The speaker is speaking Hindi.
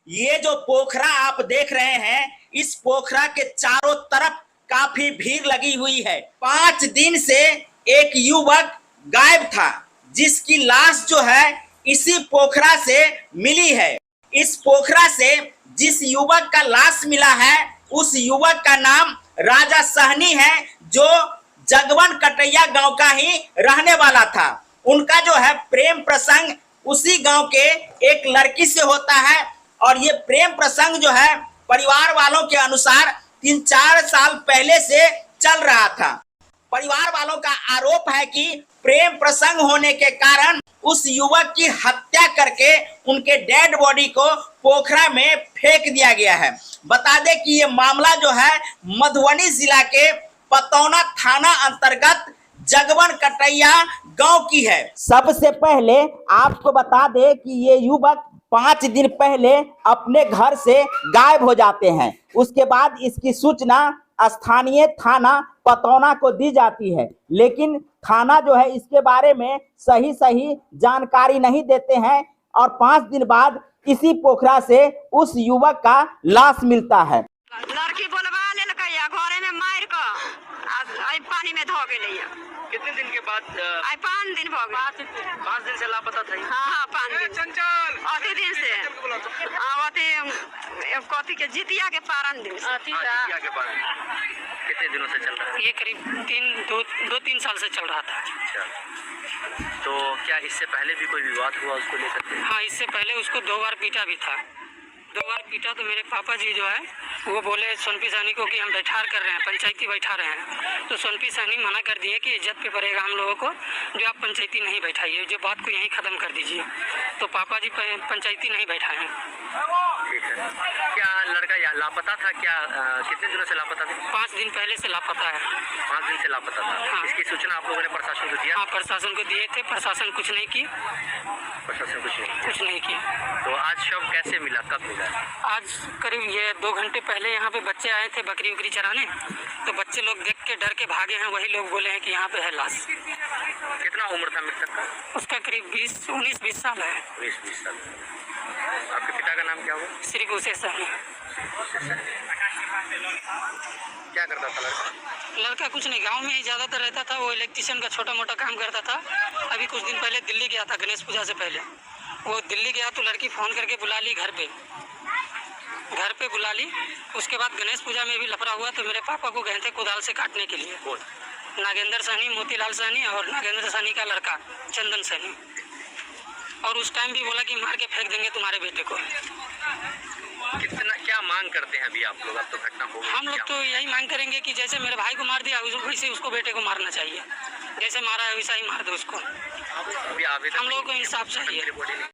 ये जो पोखरा आप देख रहे हैं, इस पोखरा के चारों तरफ काफी भीड़ लगी हुई है। 5 दिन से एक युवक गायब था, जिसकी लाश जो है इसी पोखरा से मिली है। इस पोखरा से जिस युवक का लाश मिला है, उस युवक का नाम राजा सहनी है, जो जगवन कटैया गांव का ही रहने वाला था। उनका जो है प्रेम प्रसंग उसी गांव के एक लड़की से होता है, और ये प्रेम प्रसंग जो है परिवार वालों के अनुसार 3-4 साल पहले से चल रहा था। परिवार वालों का आरोप है कि प्रेम प्रसंग होने के कारण उस युवक की हत्या करके उनके डेड बॉडी को पोखरा में फेंक दिया गया है। बता दें कि ये मामला जो है मधुबनी जिला के पतौना थाना अंतर्गत जगवन कटैया गांव की है। सबसे पहले आपको बता दें कि ये युवक 5 दिन पहले अपने घर से गायब हो जाते हैं। उसके बाद इसकी सूचना स्थानीय थाना पतौना को दी जाती है, लेकिन थाना जो है इसके बारे में सही जानकारी नहीं देते हैं, और 5 दिन बाद इसी पोखरा से उस युवक का लाश मिलता है। लड़की बोलवा लेलकैया घरे में मार के आई पानी में धो गेलैया। कितने दिन के बाद? आई 5 दिन हो गए। 5 दिन से लापता था। हाँ 5 दिन अति दिन से कथी के जितिया के पारण दिन से। जितिया के पारण कितने दिनों से चल रहा है? ये करीब 2-3 साल से चल रहा था। अच्छा, तो क्या इससे पहले भी कोई विवाद हुआ उसको लेकर के? हाँ, इससे पहले उसको 2 बार पीटा भी था। 2 बार पीटा तो मेरे पापा जी जो है वो बोले सोनपी सहनी को कि हम बैठार कर रहे हैं, पंचायती बैठा रहे हैं। तो सोनपी सहनी मना कर दिए कि इज्जत पे पड़ेगा हम लोगों को, जो आप पंचायती नहीं बैठाइए, जो बात को यहीं ख़त्म कर दीजिए। तो पापा जी पंचायती नहीं बैठाए हैं। ठीक है। क्या लड़का यहाँ लापता था? क्या कितने दिनों से लापता था? 5 दिन पहले से लापता है। 5 दिन से लापता था। हाँ। इसकी सूचना आप लोगों ने प्रशासन को दिया? हाँ, प्रशासन को दिए थे, प्रशासन कुछ नहीं की। प्रशासन कुछ नहीं की। तो आज शव कैसे मिला, कब मिला? आज करीब ये 2 घंटे पहले यहाँ पे बच्चे आए थे बकरी उकरी चराने, तो बच्चे लोग देख के डर के भागे हैं। वही लोग बोले हैं कि यहाँ पे है लाश। कितना उम्र था मृतक का? उसका करीब 19-20 साल है। 20 साल। आपके पिता का नाम क्या हुआ? श्री गुसे सहनी। क्या करता था लड़का? लड़का कुछ नहीं, गांव में ही ज़्यादातर रहता था। वो इलेक्ट्रिशियन का छोटा मोटा काम करता था। अभी कुछ दिन पहले दिल्ली गया था, गणेश पूजा से पहले वो दिल्ली गया, तो लड़की फ़ोन करके बुला ली घर पे बुला ली। उसके बाद गणेश पूजा में भी लफड़ा हुआ, तो मेरे पापा को गए थे कुदाल से काटने के लिए। नागेंद्र सहनी, मोतीलाल सहनी और नागेंद्र सहनी का लड़का चंदन सहनी। और उस टाइम भी बोला कि मार के फेंक देंगे तुम्हारे बेटे को। कितना क्या मांग करते हैं अभी आप लोग? अब तो घटना हो गई। हम लोग तो यही मांग करेंगे कि जैसे मेरे भाई को मार दिया वैसे उसको बेटे को मारना चाहिए। जैसे मारा है वैसा ही मार दो उसको। अभी हम लोगों को इंसाफ चाहिए।